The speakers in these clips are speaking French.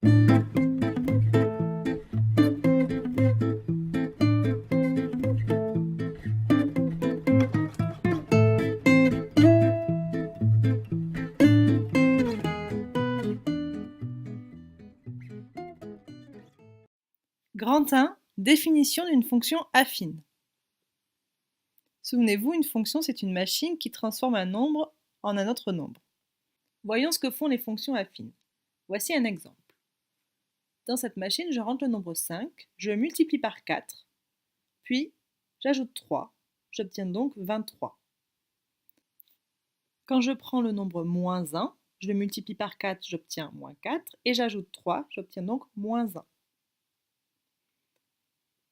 Grand 1, définition d'une fonction affine. Souvenez-vous, une fonction, c'est une machine qui transforme un nombre en un autre nombre. Voyons ce que font les fonctions affines. Voici un exemple. Dans cette machine, je rentre le nombre 5, je le multiplie par 4, puis j'ajoute 3, j'obtiens donc 23. Quand je prends le nombre moins 1, je le multiplie par 4, j'obtiens moins 4, et j'ajoute 3, j'obtiens donc moins 1.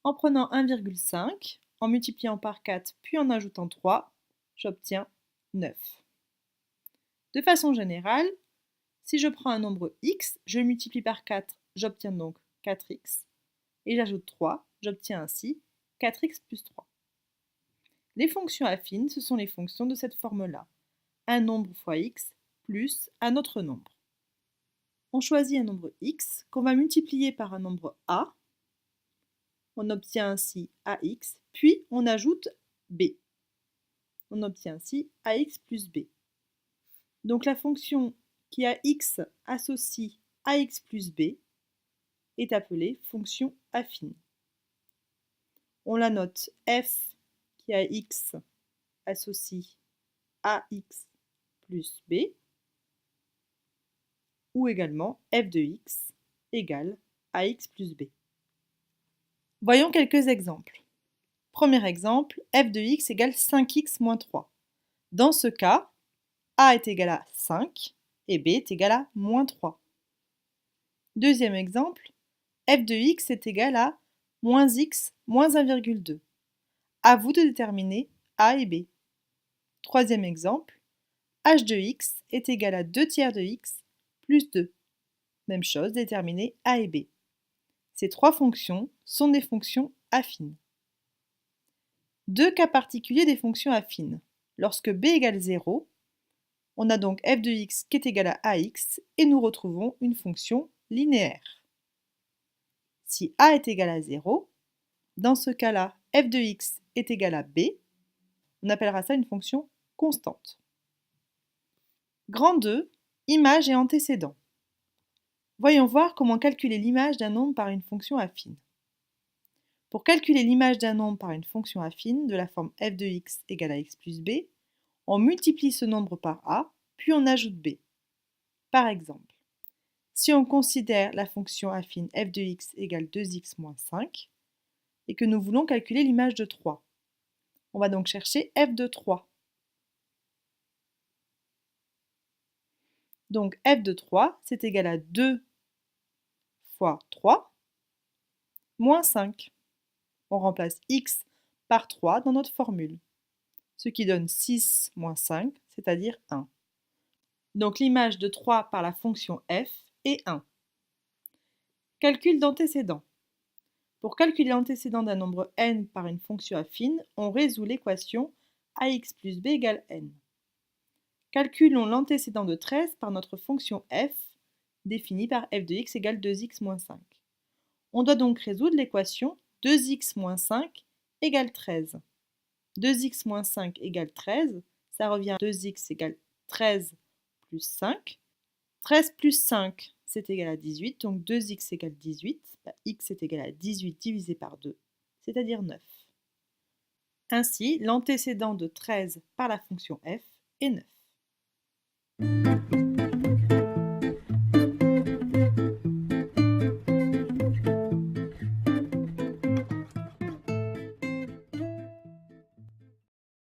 En prenant 1,5, en multipliant par 4, puis en ajoutant 3, j'obtiens 9. De façon générale, si je prends un nombre x, je le multiplie par 4, j'obtiens donc 4x, et j'ajoute 3, j'obtiens ainsi 4x plus 3. Les fonctions affines, ce sont les fonctions de cette forme-là. Un nombre fois x plus un autre nombre. On choisit un nombre x qu'on va multiplier par un nombre a. On obtient ainsi ax, puis on ajoute b. On obtient ainsi ax plus b. Donc la fonction qui a x associe ax plus b est appelée fonction affine. On la note f qui a x associe ax plus b, ou également f de x égale ax plus b. Voyons quelques exemples. Premier exemple, f de x égale 5x moins 3. Dans ce cas, a est égal à 5 et b est égal à moins 3. Deuxième exemple, f de x est égal à moins x moins 1,2. À vous de déterminer a et b. Troisième exemple, h de x est égal à 2 tiers de x plus 2. Même chose, déterminer a et b. Ces trois fonctions sont des fonctions affines. Deux cas particuliers des fonctions affines. Lorsque b égale 0, on a donc f de x qui est égal à ax et nous retrouvons une fonction linéaire. Si a est égal à 0, dans ce cas-là, f de x est égal à b, on appellera ça une fonction constante. Grand 2, image et antécédent. Voyons voir comment calculer l'image d'un nombre par une fonction affine. Pour calculer l'image d'un nombre par une fonction affine de la forme f de x égale à x plus b, on multiplie ce nombre par a, puis on ajoute b. Par exemple, si on considère la fonction affine f de x égale 2x moins 5, et que nous voulons calculer l'image de 3, on va donc chercher f de 3. Donc f de 3, c'est égal à 2 fois 3, moins 5. On remplace x par 3 dans notre formule, ce qui donne 6 moins 5, c'est-à-dire 1. Donc l'image de 3 par la fonction f est 1. Calcul d'antécédent. Pour calculer l'antécédent d'un nombre n par une fonction affine, on résout l'équation ax plus b égale n. Calculons l'antécédent de 13 par notre fonction f, définie par f de x égale 2x moins 5. On doit donc résoudre l'équation 2x moins 5 égale 13. 2x moins 5 égale 13, ça revient à 2x égale 13 plus 5. 13 plus 5, c'est égal à 18, donc 2x égale 18. X est égal à 18 divisé par 2, c'est-à-dire 9. Ainsi, l'antécédent de 13 par la fonction f est 9.